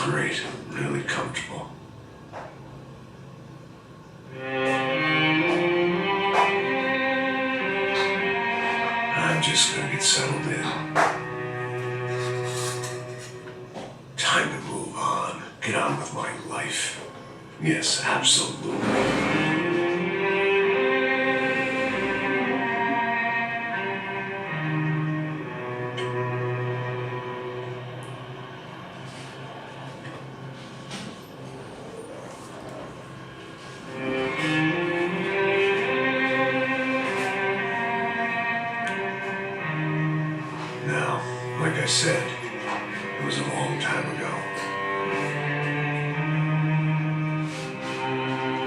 great, really comfortable. I'm just gonna get settled in. Time to move on. Get on with my life. Yes, absolutely. Now, like I said, it was a long time ago.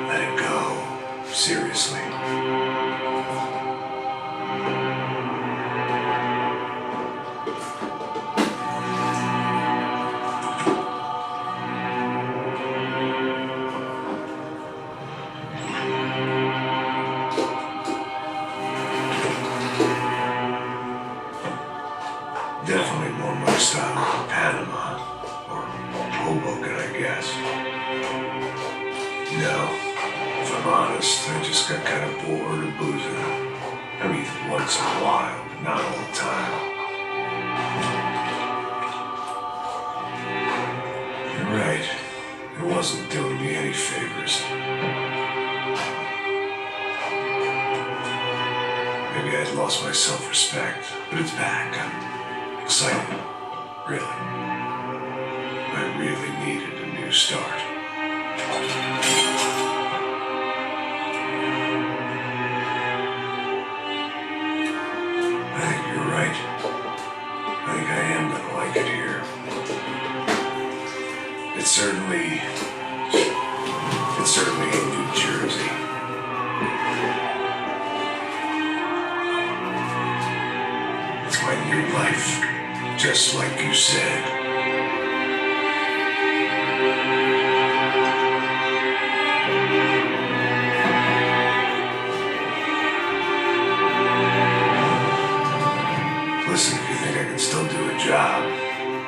Let it go. Seriously. Definitely more my style. Panama. Or Hoboken, I guess. No, if I'm honest, I just got kind of bored of boozing. I mean, once in a while, but not all the time. You're right. It wasn't doing me any favors. Maybe I'd lost my self-respect, but it's back. I'm excited. Really. I really needed a new start. I think you're right. I think I am gonna like it here. It's certainly in New Jersey. It's my new life, just like you said. Listen, if you think I can still do a job,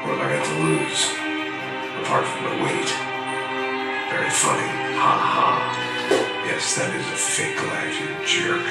what have I got to lose? Apart from the weight. Very funny. Ha ha. Yes, that is a fake laugh, you jerk.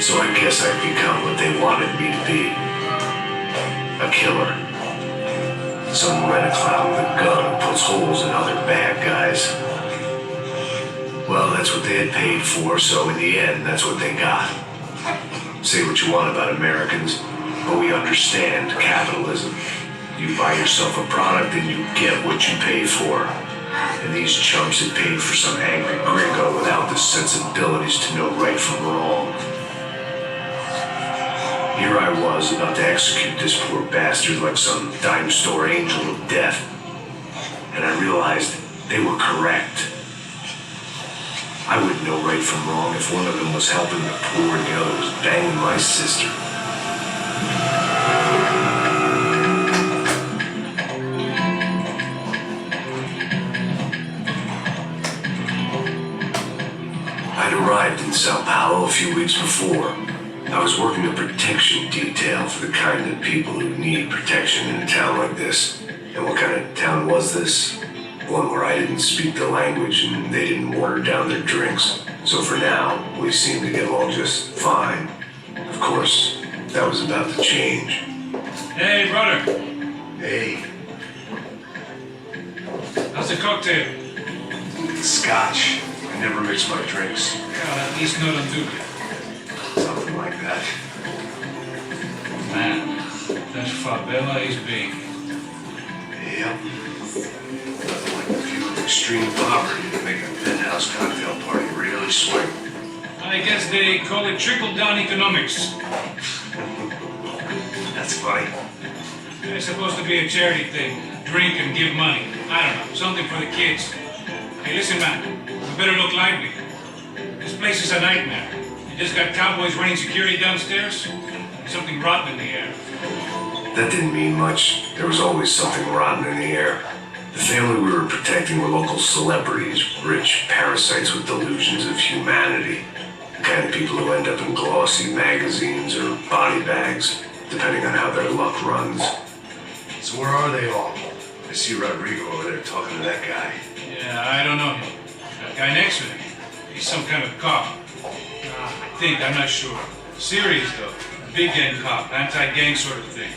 So I guess I've become what they wanted me to be. A killer. Some red-cloud with a gun who puts holes in other bad guys. Well, that's what they had paid for, so in the end, that's what they got. Say what you want about Americans, but we understand capitalism. You buy yourself a product and you get what you pay for. And these chumps had paid for some angry gringo without the sensibilities to know right from wrong. Here I was about to execute this poor bastard like some dime store angel of death. And I realized they were correct. I wouldn't know right from wrong if one of them was helping the poor and the other was banging my sister. few weeks before. I was working a protection detail for the kind of people who need protection in a town like this. And what kind of town was this? One where I didn't speak the language and they didn't water down their drinks. So for now, we seemed to get along just fine. Of course, that was about to change. Hey, brother. Hey. How's the cocktail? Scotch. I never mix my drinks. Well, at least not on duty. Something like that. Man, that favela is big. Yep. Nothing like a few of extreme poverty to make a penthouse cocktail party really swing. I guess they call it trickle-down economics. That's funny. It's supposed to be a charity thing. Drink and give money. I don't know, something for the kids. Hey, listen, man, we better look lively. This place is a nightmare. You just got cowboys running security downstairs. Something rotten in the air. That didn't mean much. There was always something rotten in the air. The family we were protecting were local celebrities, rich parasites with delusions of humanity. The kind of people who end up in glossy magazines or body bags, depending on how their luck runs. So where are they all? I see Rodrigo over there talking to that guy. Yeah, I don't know him. That guy next to him. He's some kind of cop. I think, I'm not sure. Serious though. Big gang cop, anti-gang sort of thing.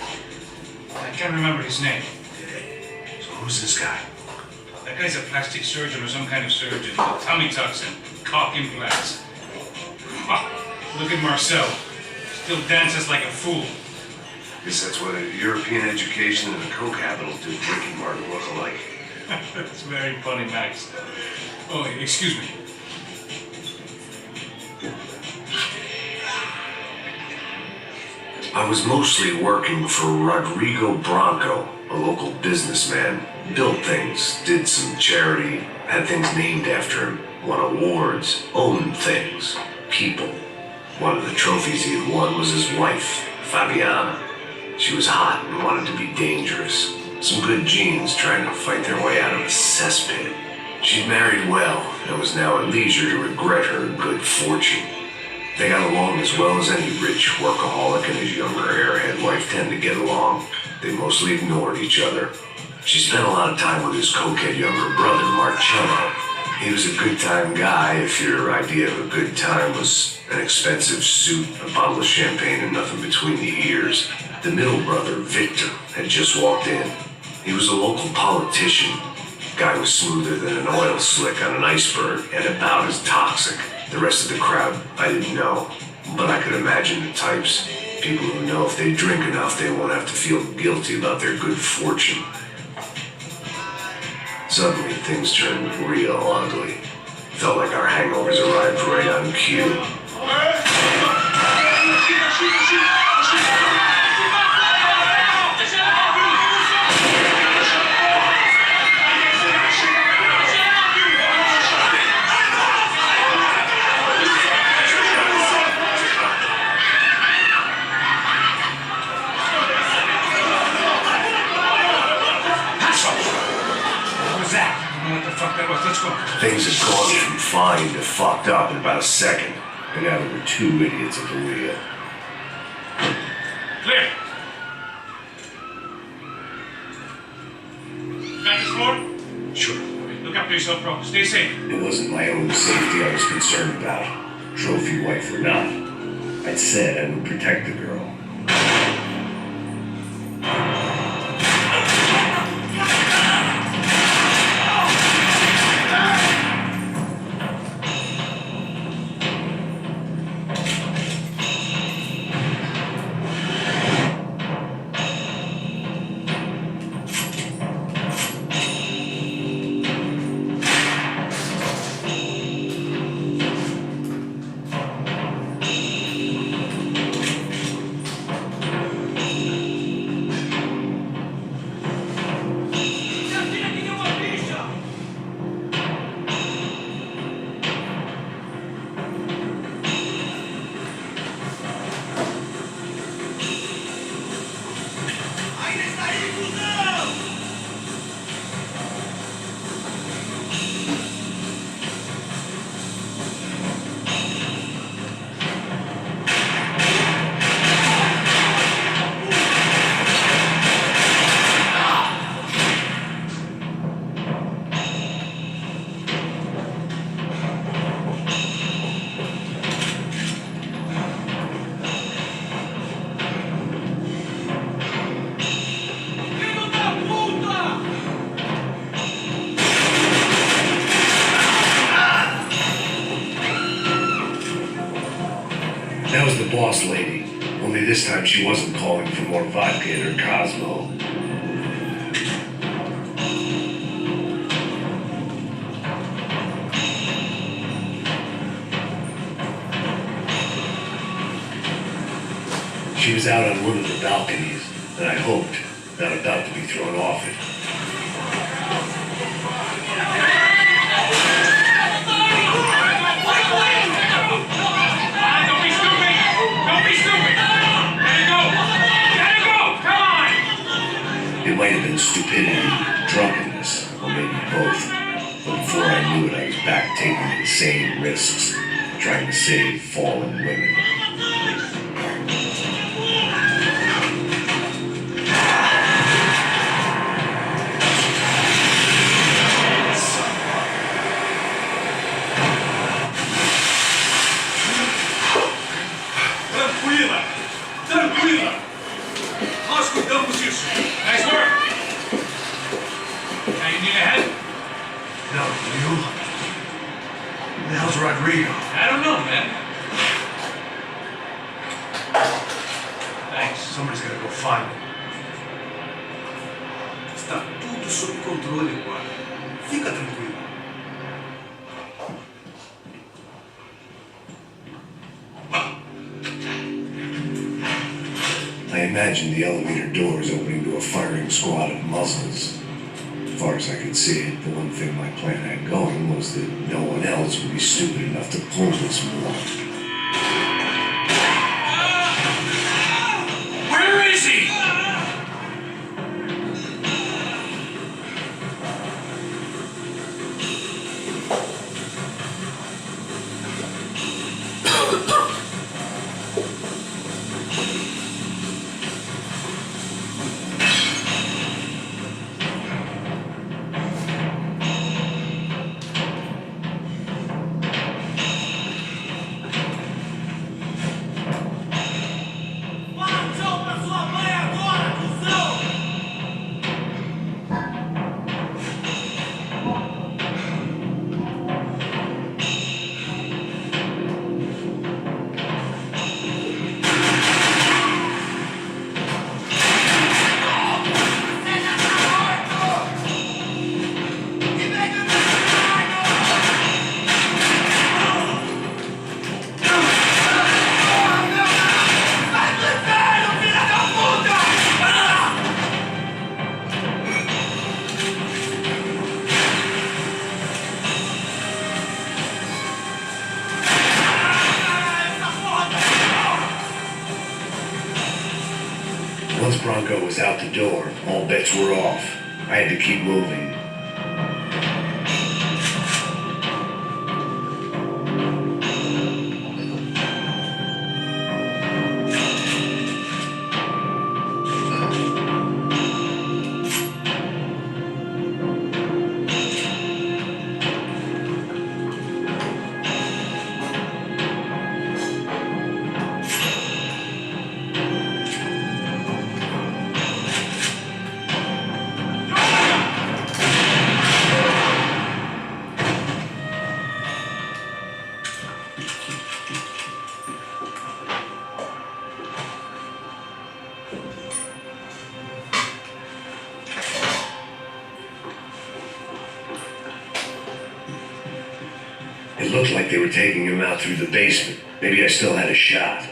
I can't remember his name. So who's this guy? That guy's a plastic surgeon or some kind of surgeon. Tummy tucks and cock implants. Look at Marcel. Still dances like a fool. Guess that's what a European education and a coke habit will do Ricky Martin look alike. That's very funny, Max. Oh, excuse me. I was mostly working for Rodrigo Bronco, a local businessman. Built things, did some charity, had things named after him, won awards, owned things, people. One of the trophies he had won was his wife, Fabiana. She was hot and wanted to be dangerous. Some good genes trying to fight their way out of a cesspit. She'd married well and was now at leisure to regret her good fortune. They got along as well as any rich workaholic and his younger airhead wife tend to get along. They mostly ignored each other. She spent a lot of time with his cokehead younger brother, Marcello. He was a good time guy if your idea of a good time was an expensive suit, a bottle of champagne, and nothing between the ears. The middle brother, Victor, had just walked in. He was a local politician. Guy was smoother than an oil slick on an iceberg and about as toxic. The rest of the crowd, I didn't know, but I could imagine the types. People who know if they drink enough, they won't have to feel guilty about their good fortune. Suddenly, things turned real ugly. Felt like our hangovers arrived right on cue. Things had gone from fine to fucked up in about a second, and now there were two idiots at the wheel. Clear. Got this floor? Sure. Look after yourself, bro. Stay safe. It wasn't my own safety I was concerned about, trophy wife or not. I'd said I would protect the girl. This time she wasn't calling for more vodka in her Cosmo. She was out on one of the balconies, and I hoped, not about to be thrown off it. Don't be stupid! Don't be stupid! Let it go! Let it go! Come on! It might have been stupidity, drunkenness, or maybe both. But before I knew it, I was back taking insane risks, trying to save fallen women. Tranquila! Nós cuidamos disso. Nice work! Now you need a head? No, you? Who the hell's Rodrigo? I don't know, man. Thanks. Somebody's gotta go find him. Está tudo sob controle agora. Fica tranquilo. I imagined the elevator doors opening to a firing squad of muzzles. As far as I could see it, the one thing my plan had going was that no one else would be stupid enough to pull this blunt. Where is he? Once Bronco was out the door, all bets were off. I had to keep moving. It looked like they were taking him out through the basement. Maybe I still had a shot.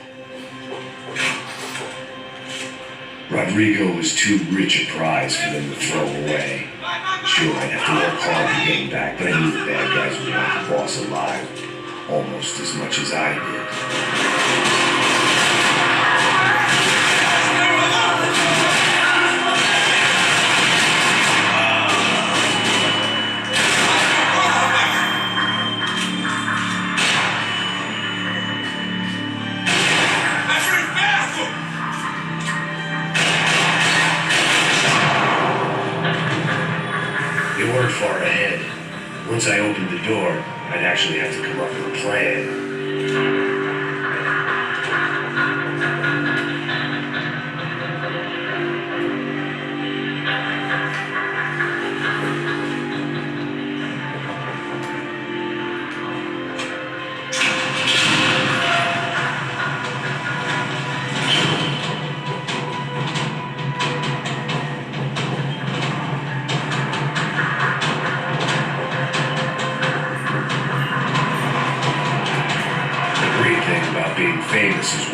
Rodrigo was too rich a prize for them to throw away. Sure, I'd have to work hard to get him back, but I knew the bad guys would want the boss alive almost as much as I did. They weren't far ahead. Once I opened the door, I'd actually have to come up with a plan.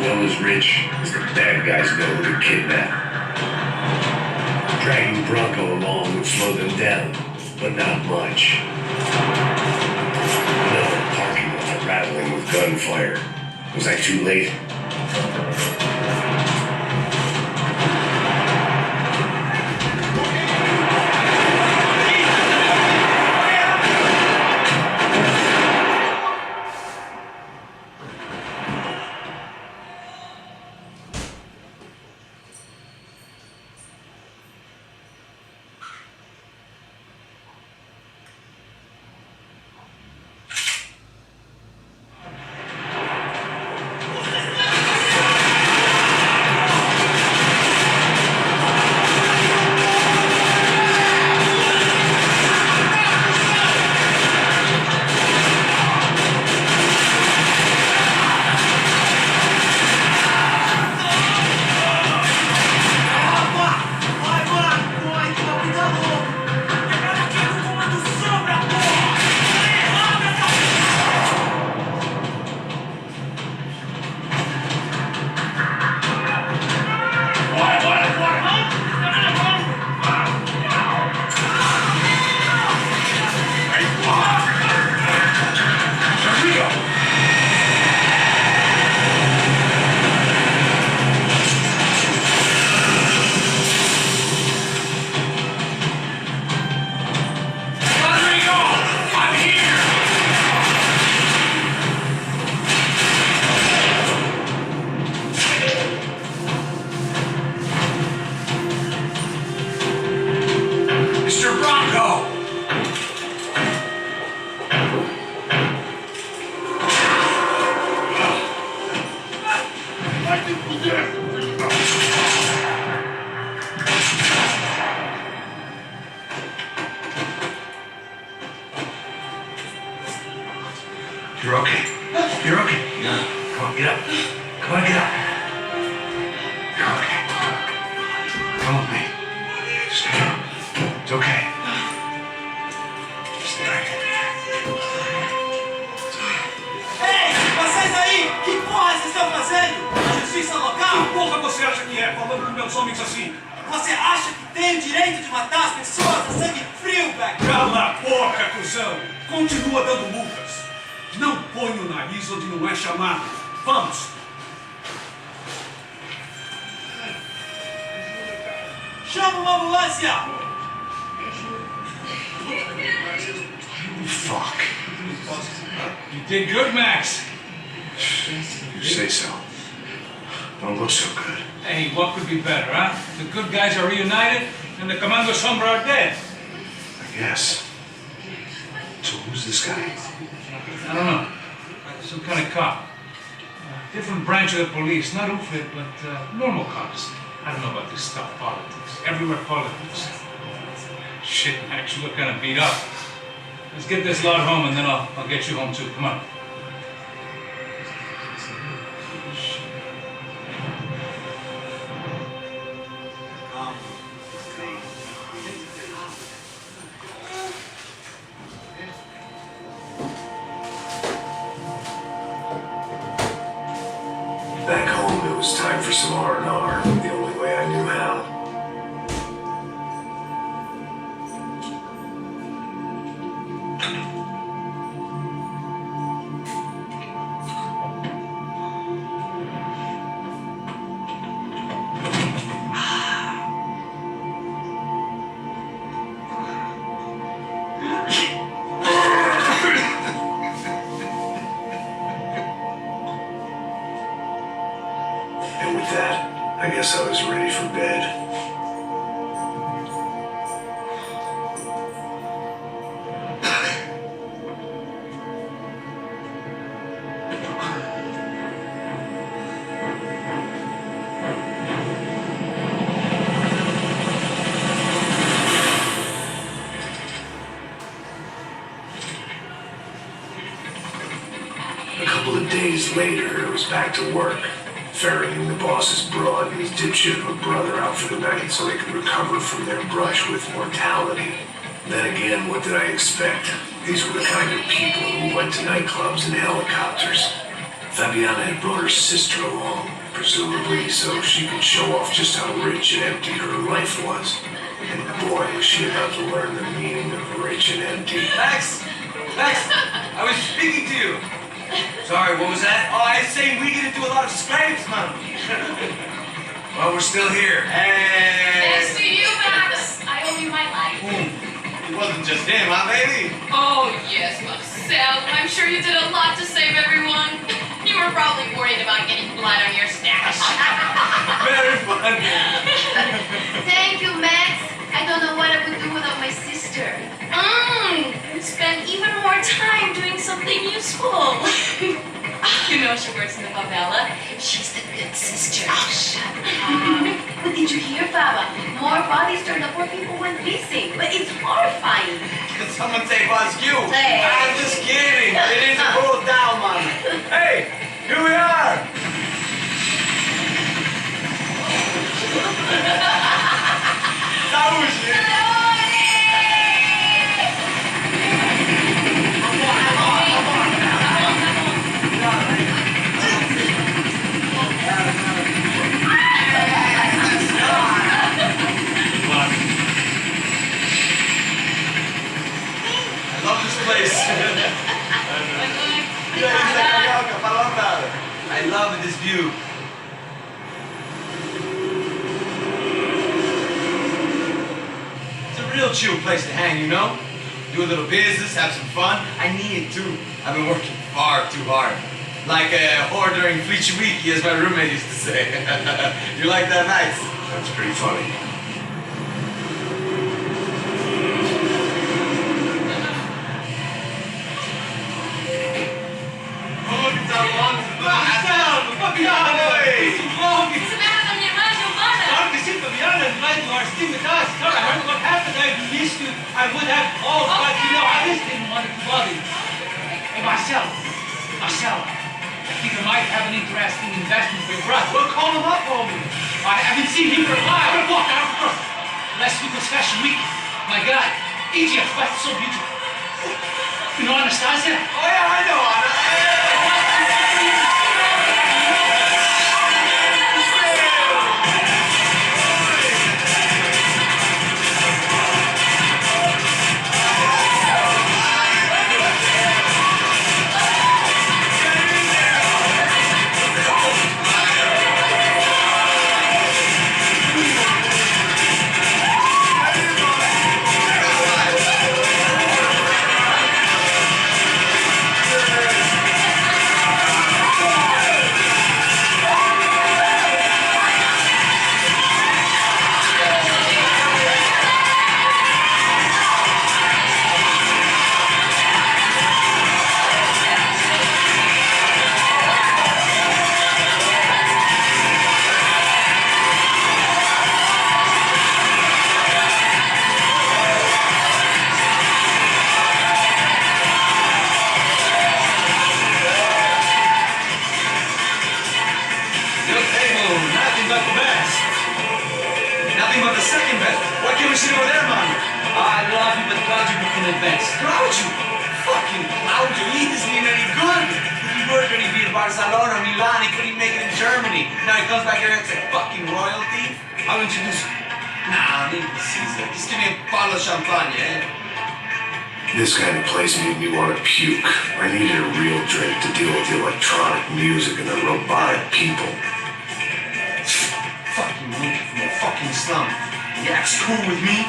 well as rich as the bad guys know to kidnap. Dragging Bronco along would slow them down, but not much. Another parking lot rattling with gunfire. Was I too late? You're okay. You're okay. Yeah. Come on, get up. Come on, get up. You're okay. Come with me. Stay up. It's okay. Stay right here. Ei, vocês aí! Que porra vocês estão fazendo? Justiça local? Que porra você acha que é, falando com meus homens assim? Você acha que tem o direito de matar as pessoas a sangue frio, Beck? Cala a boca, cuzão! Continua dando multas. Não põe o nariz onde não é chamado. Vamos! Chama uma ambulância! Fuck. You did good, Max. You say so. Don't look so good. Hey, what could be better, huh? The good guys are reunited, and the Commando Sombra are dead. I guess. So who's this guy? I don't know. Some kind of cop. Different branch of the police. Not UFID, but normal cops. I don't know about this stuff, politics. Everywhere politics. Shit, Max, you look kind of beat up. Let's get this lot home, and then I'll get you home too. Come on. Back home, it was time for some R&R, the only way I knew how. And with that, I guess I was ready for bed. A couple of days later, I was back to work, ferrying the boss's broad and his dipshit of a brother out for the night so they could recover from their brush with mortality. Then again, what did I expect? These were the kind of people who went to nightclubs in helicopters. Fabiana had brought her sister along, presumably so she could show off just how rich and empty her life was. And boy, was she about to learn the meaning of rich and empty. Max! Max! I was speaking to you. Sorry, what was that? Oh, I was saying we get to do a lot of scrapes, man. Well, we're still here. Thanks to you, Max. I owe you my life. It wasn't just him, huh, baby? Oh, yes, Marcel. I'm sure you did a lot to save everyone. You were probably worried about getting blood on your stash. Very funny. Thank you, Max. I don't know what I would do without my sister. You'd spend even more time doing something useful. You know she works in the favela. She's the good sister. Oh, shut up. But did you hear, Baba? More bodies turned up where people went missing. But it's horrifying. Did someone say Buzz Q? Hey. I'm just kidding. It is a cool down, man. Hey, here we are. That was it. I love this place. I love this view. It's a real chill place to hang, you know? Do a little business, have some fun. I need it too. I've been working far too hard. Like a whore during Fleechy Week, as my roommate used to say. You like that, Max? That's pretty funny. Samantha, mi hermana humana. I would have called, but you know, I just didn't want it to bother you. Hey, Marcel, I think I might have an interesting investment for your brother. Well, call him up for me. I haven't seen him for a while. Look, last week was Fashion Week. My God, Egypt, but so beautiful. You know Anastasia? Oh, yeah, I know. Nothing but the second best. Why can't we sit over there, man? I love you, but God, you can advance. Cloud you? Fucking Cloud you? He isn't even any good. He worked when he beat Barcelona, Milan. He couldn't make it in Germany. Now he comes back here and it's a fucking royalty. I'll introduce you. Nah, leave the Caesar. Just give me a bottle of champagne, eh? This kind of place made me want to puke. I needed a real drink to deal with the electronic music and the robotic people. Fucking monkey from a fucking slum. Yak's cool with me.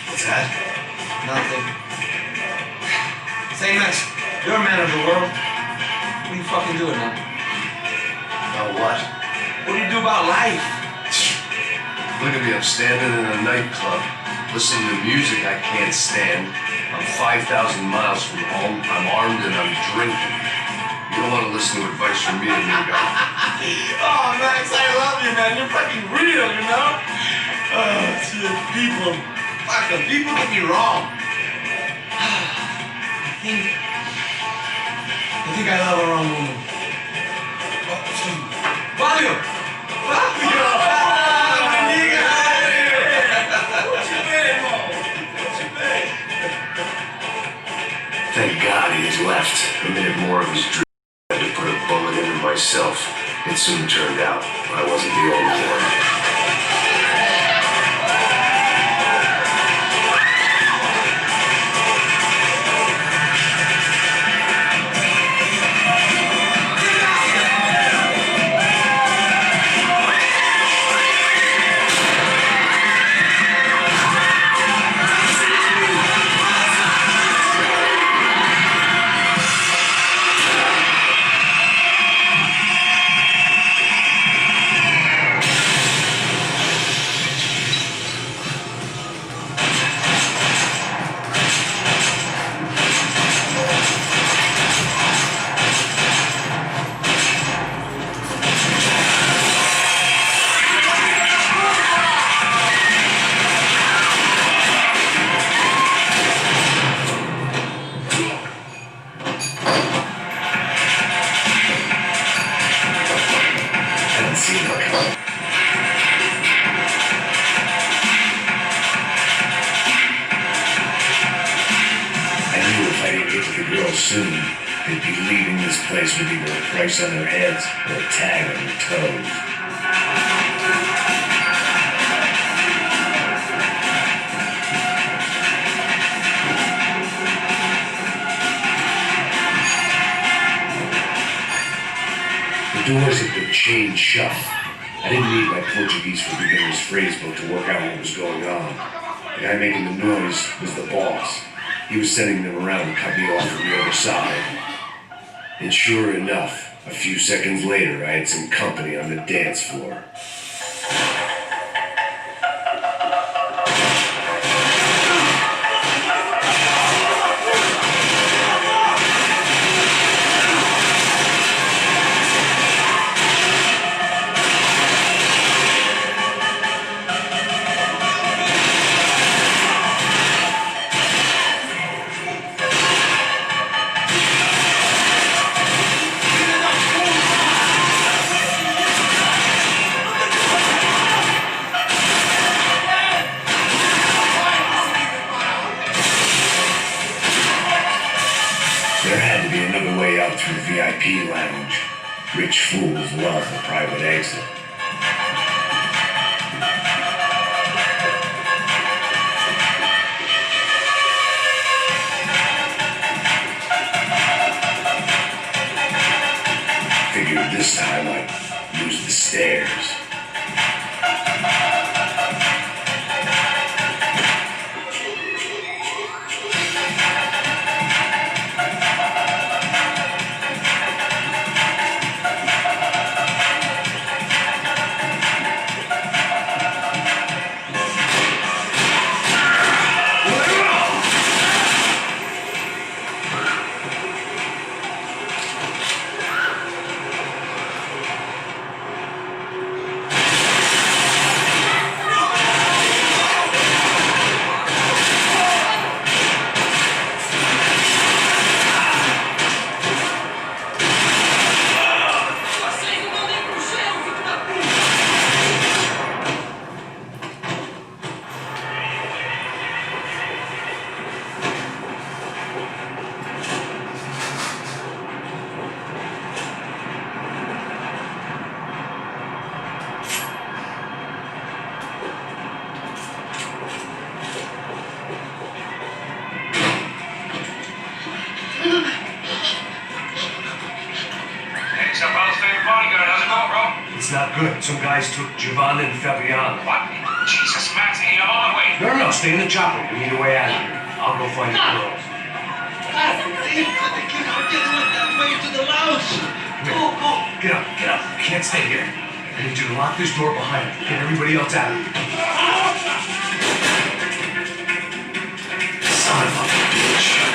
What's that? Nothing. Say, Max, you're a man of the world. What are you fucking doing, man? About what? What do you do about life? Look at me, I'm standing in a nightclub, listening to music I can't stand. I'm 5,000 miles from home, I'm armed and I'm drinking. You don't want to listen to advice from me, amigo. Oh, Max, I love you, man. You're fucking real, you know? Shit, people. Fucking people get me wrong. I think I love a wrong woman. Oh, excuse me. Fabio! Fabio! My nigga! What you been, Mo? What you been? Thank God he has left. A minute more of his drink had to put a bullet in him. myself. It soon turned out I wasn't the only one. Soon, they'd be leaving this place with either a price on their heads or a tag on their toes. The doors had been chained shut. I didn't need my Portuguese for Beginners phrase book to work out what was going on. The guy making the noise was the boss. He was sending them around to cut me off from the other side. And sure enough, a few seconds later, I had some company on the dance floor. There had to be another way out through the VIP lounge. Rich fools love a private exit. Figured this time I'd use the stairs. It's not good. Some guys took Giovanna and Fabiano. What? Jesus, Max, hey, I'm on the way. No, stay in the chopper. We need a way out of here. I'll go find the girls. Way to the lounge. Go, go. Get up. You can't stay here. I need you to lock this door behind you. Get everybody else out of here. Son of a bitch.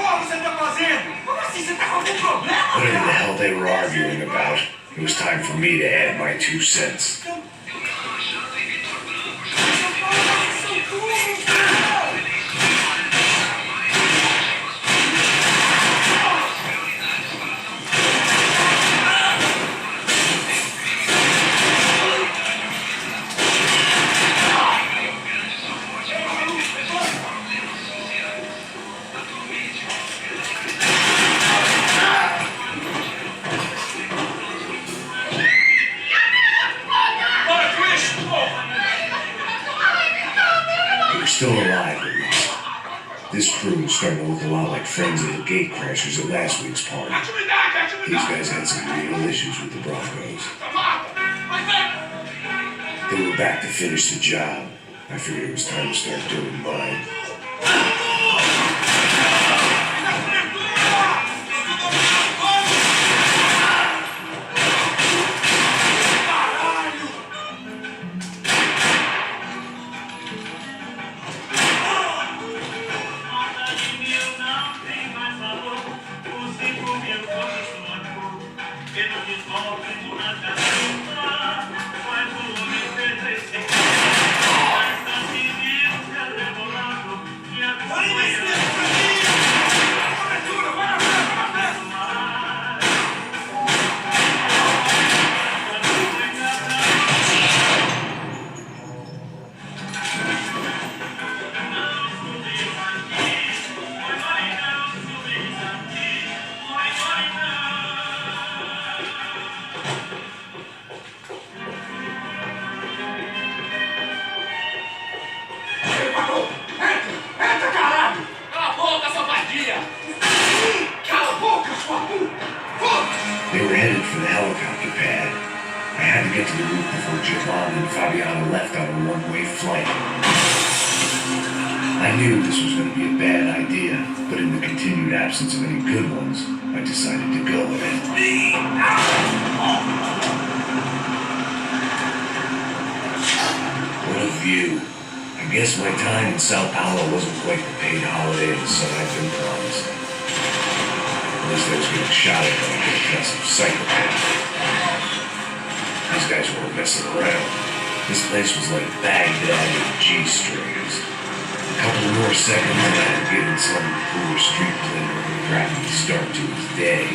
porra você tá fazendo? Como assim? Você tá com algum problema? Whatever the hell they were arguing about, it was time for me to add my 2 cents. Still alive, at least. This crew was starting to look a lot like friends of the gate crashers at last week's party. These guys had some real issues with the Broncos. They were back to finish the job. I figured it was time to start doing mine. They were headed for the helicopter pad. I had to get to the roof before Giovanni and Fabiana left on a one-way flight. I knew this was going to be a bad idea, but in the continued absence of any good ones, I decided to go with it. What a view. I guess my time in Sao Paulo wasn't quite the paid holiday of the sun I'd been promised. Unless I was getting shot at by a aggressive psychopath. These guys weren't messing around. This place was like Baghdad with G-strings. A couple more seconds and I had given some poor street cleaner a crappy start to his day.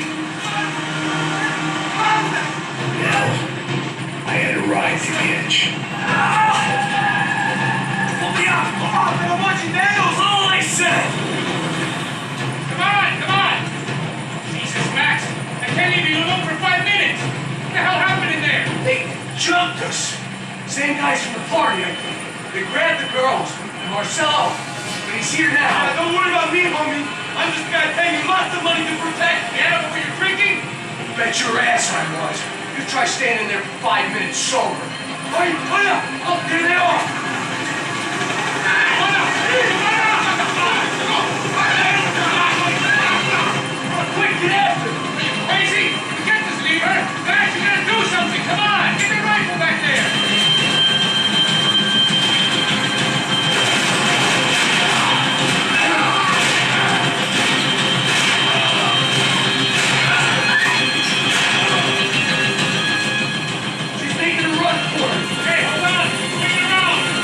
Now, I had a ride to catch. Pull me up! Come on, pelo amor de Deus! All I said! Come on, come on! Jesus, Max, I can't leave you alone for 5 minutes! What the hell happened in there? They jumped us. Same guys from the party, I think. They grabbed the girls. And Marcelo, but he's here now. Don't worry about me, homie. I'm just the guy paying you lots of money to protect. Get up before you're drinking? Bet your ass I was. You try standing there for 5 minutes sober. Hey, hold up! Oh, there they are! Quick, get after them! Are you crazy? Get this lever! Max, you gotta do something! Come on! Get the rifle back there! She's making a run for it. Hey, hold on! Bring it around!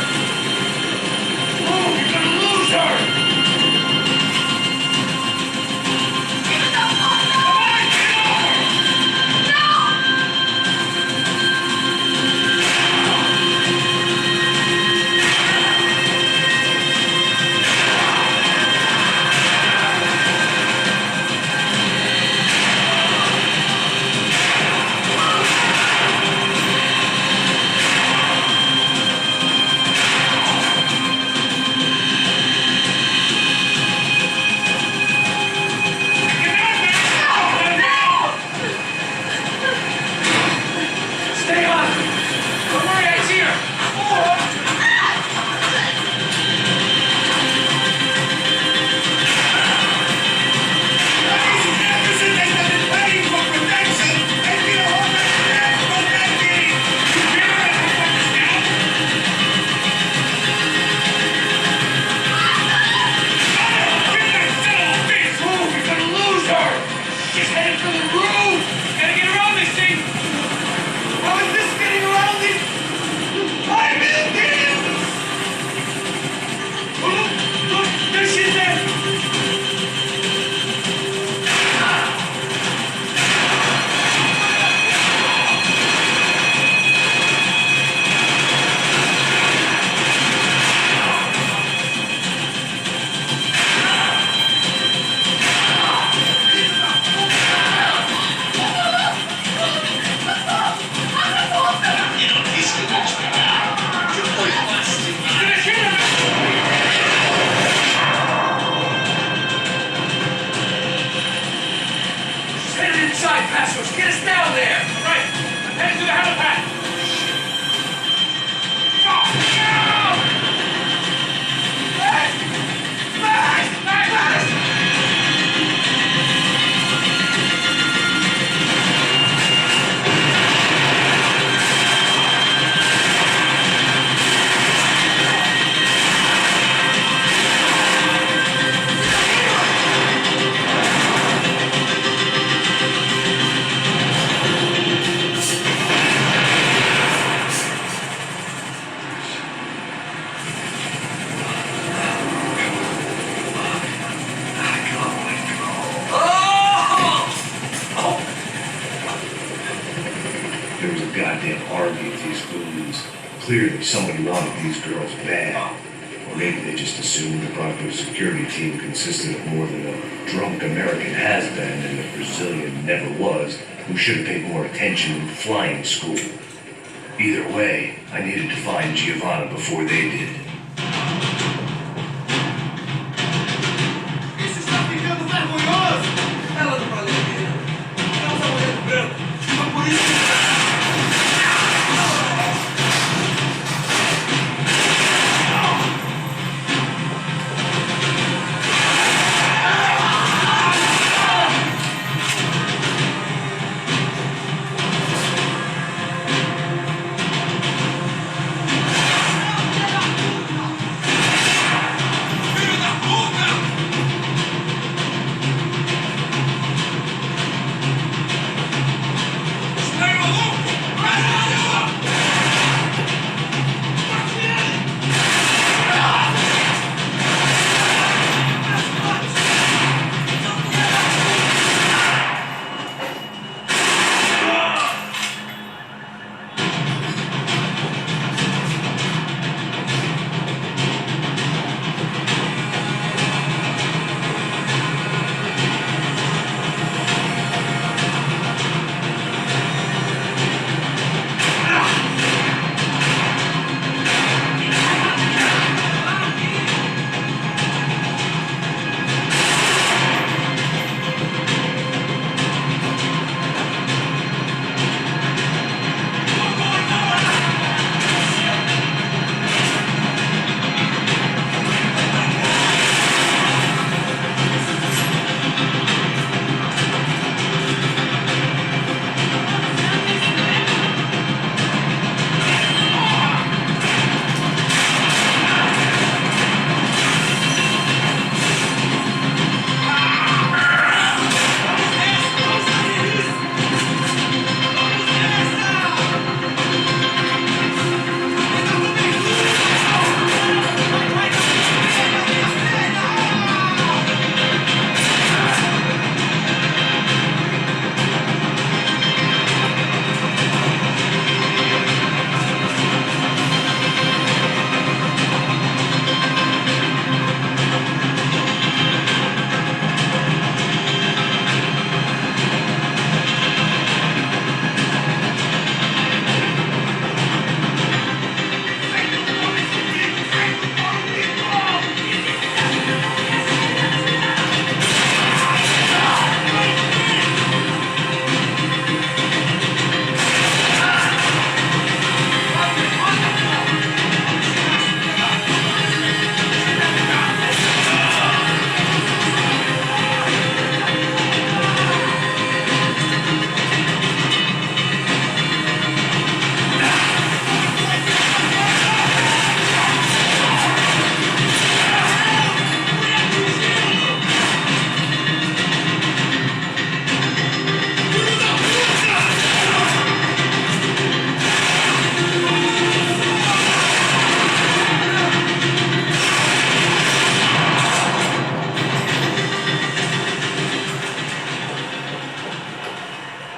bastards! Get us down there! Right. I'm heading to the helipad. There was a goddamn army of these goons. Clearly, somebody wanted these girls bad. Or maybe they just assumed the Bronco security team consisted of more than a drunk American has-been and a Brazilian never was, who should have paid more attention in flying school. Either way, I needed to find Giovanna before they did.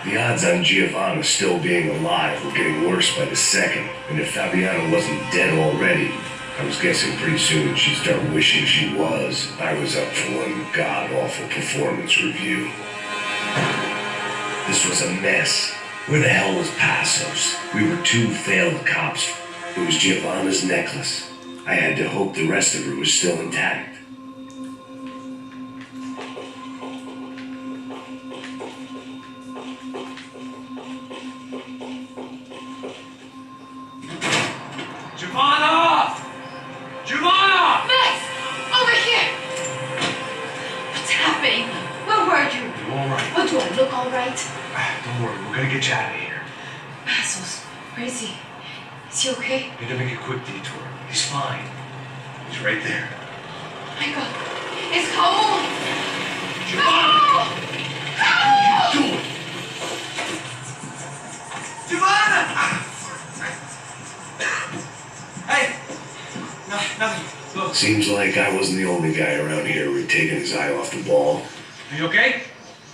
The odds on Giovanna still being alive were getting worse by the second, and if Fabiana wasn't dead already, I was guessing pretty soon she'd start wishing she was. I was up for one god-awful performance review. This was a mess. Where the hell was Passos? We were two failed cops. It was Giovanna's necklace. I had to hope the rest of her was still intact. Do I look all right? Don't worry, we're gonna get you out of here. Assholes. Where is he? Is he okay? We're gonna make a quick detour. He's fine. He's right there. My God. It's cold! Giovanna! No! Do it! Giovanna! Hey! No, nothing. Look. Seems like I wasn't the only guy around here who'd taken his eye off the ball. Are you okay?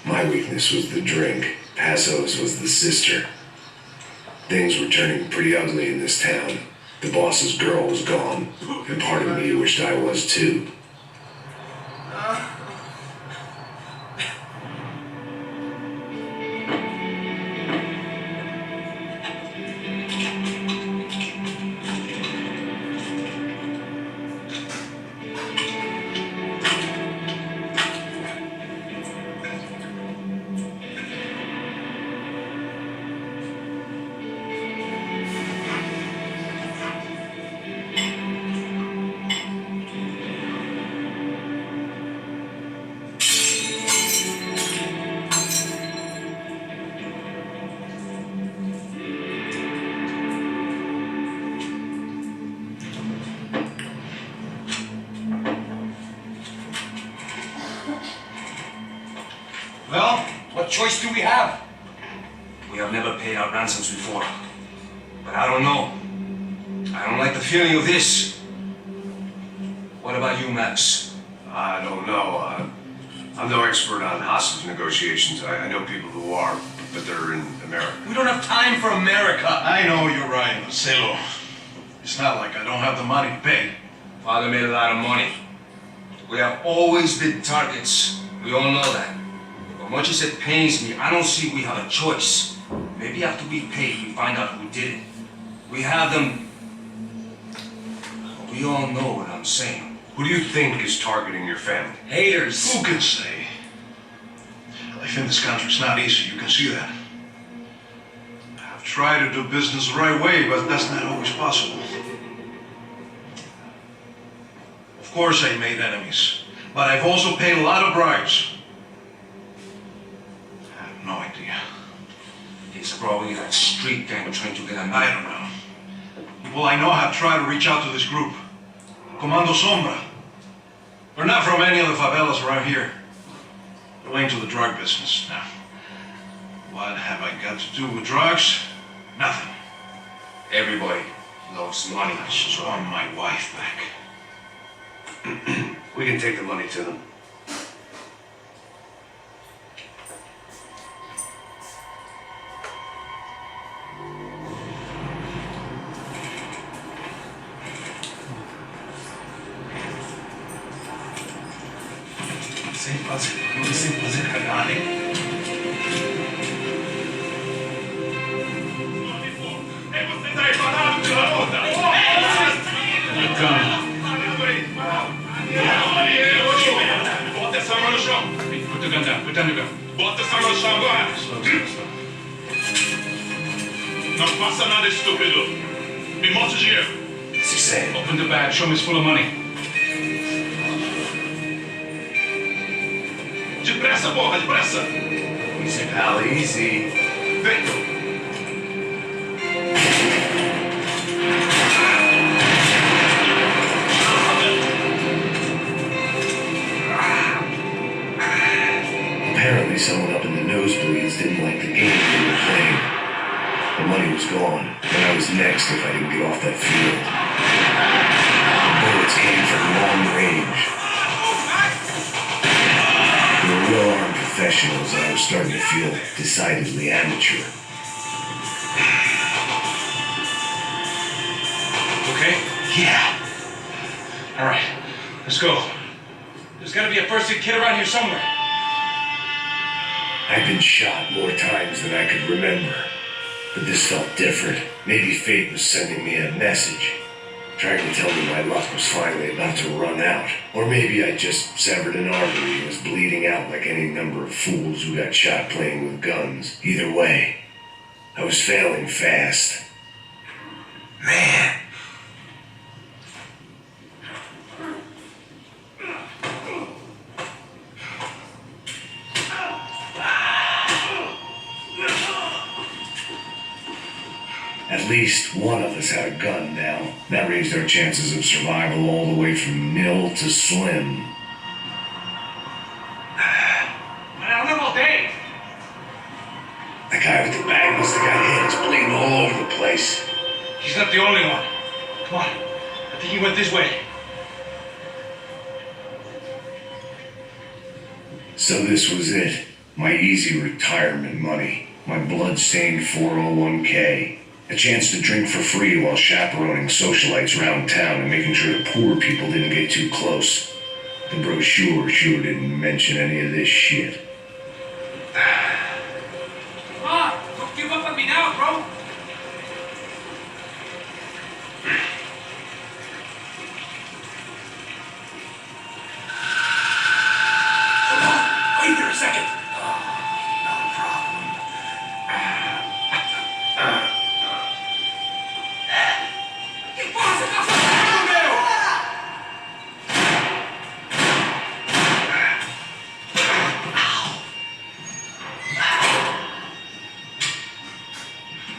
My weakness was the drink. Passo's was the sister. Things were turning pretty ugly in this town. The boss's girl was gone, and part of me wished I was too. Well, what choice do we have? We have never paid our ransoms before. But I don't know. I don't like the feeling of this. What about you, Max? I don't know. I'm no expert on hostage negotiations. I know people who are, but they're in America. We don't have time for America. I know you're right, Marcelo. It's not like I don't have the money to pay. Father made a lot of money. We have always been targets. We all know that. But much as it pains me, I don't see we have a choice. Maybe after we pay, we find out who did it. We have them. But we all know what I'm saying. Who do you think is targeting your family? Haters. Who can say? Life in this country's not easy, you can see that. I've tried to do business the right way, but that's not always possible. Of course I made enemies, but I've also paid a lot of bribes. I have no idea. It's probably that street gang trying to get at me. I don't know. People I know have tried to reach out to this group. Comando Sombra. They're not from any of the favelas around here. They're linked to the drug business. Now, what have I got to do with drugs? Nothing. Everybody loves money. I just want my wife back. We can take the money to them. Put the gun down. Put down the gun. Bota essa mão no chão agora. Slow, slow, slow. Não faça nada, estúpido. Me mostre o dinheiro. What's he saying? Open the bag. Show me it's full of money. Depressa, porra, depressa. Easy, pal, easy. Vem. Apparently someone up in the nosebleeds didn't like the game we were playing. The money was gone, and I was next if I didn't get off that field. The bullets came from long range. They were well-armed professionals, and I was starting to feel decidedly amateur. Okay? Yeah. All right. Let's go. There's got to be a first-aid kit around here somewhere. I'd been shot more times than I could remember. But this felt different. Maybe fate was sending me a message, trying to tell me my luck was finally about to run out. Or maybe I just severed an artery and was bleeding out like any number of fools who got shot playing with guns. Either way, I was failing fast. Man. At least one of us had a gun now. That raised our chances of survival all the way from nil to slim. The guy with the bag must have got hit. It's bleeding all over the place. He's not the only one. Come on. I think he went this way. So this was it. My easy retirement money. My blood-stained 401k. A chance to drink for free while chaperoning socialites around town and making sure the poor people didn't get too close. The brochure sure didn't mention any of this shit. Don't give up on me now, bro. Wait there a second. Not a problem.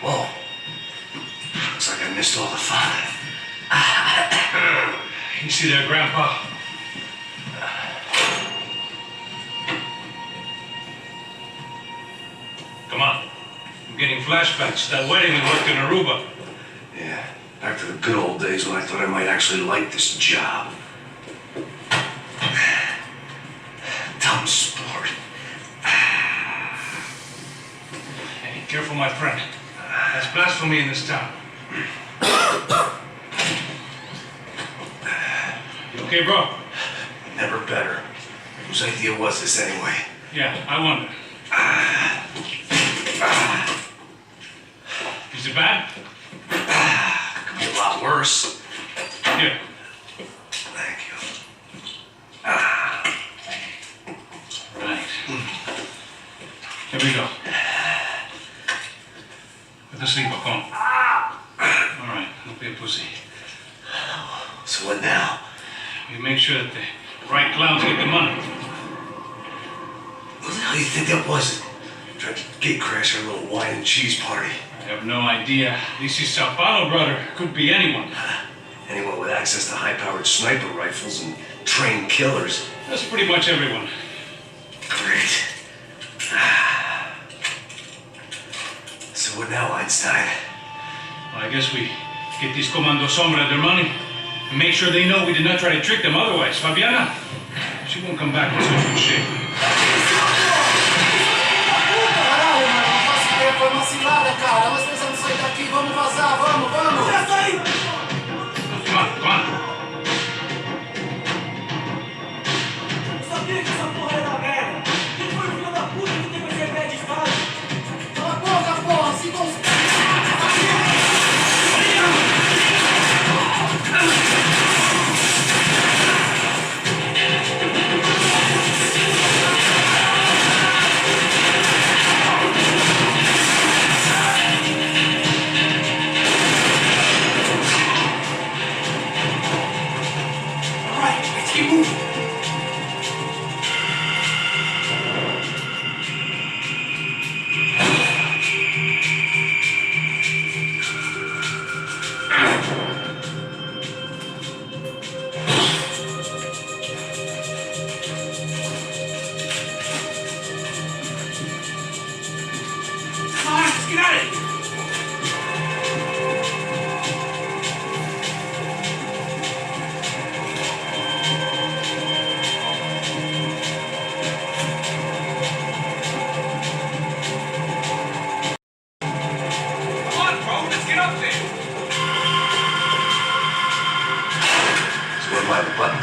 Whoa. Looks like I missed all the fun. You see there, Grandpa? Come on. I'm getting flashbacks to that wedding we worked in Aruba. Yeah, back to the good old days when I thought I might actually like this job. Dumb sport. Hey, careful, my friend. That's blasphemy in this town. You okay, bro? Never better. Whose idea was this anyway? Yeah, I wonder. Is it bad? Could be a lot worse. Here. Thank you. Right. Here we go. Put the sleeper, come on. All right, don't be a pussy. So what now? We make sure that the right clowns get the money. What the hell do you think that was? Tried to gate crash our little wine and cheese party. I have no idea. This is Sao Paulo, brother. Could be anyone. Anyone with access to high-powered sniper rifles and trained killers. That's pretty much everyone. Great. So what now, Einstein? Well, I guess we get these Comando Sombra their money and make sure they know we did not try to trick them otherwise. Fabiana, she won't come back in such good shape. Caralho, mano, não faço ideia, foi uma cilada, cara. Nós precisamos sair daqui, vamos vazar, vamos! Já saí! Come on, come on. Eu sabia que essa porra era merda. Quem foi o filho da puta que teve essa ideia de escada? Cala a boca, porra, se consegue!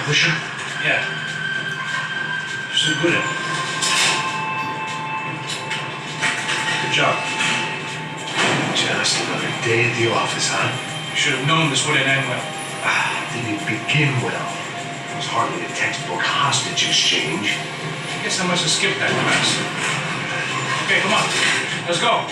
Pusher? Yeah. You're so good at it. Good job. Just another day at the office, huh? You should have known this wouldn't end well. Didn't even begin well. It was hardly a textbook hostage exchange. I guess I must have skipped that class. Okay, come on. Let's go.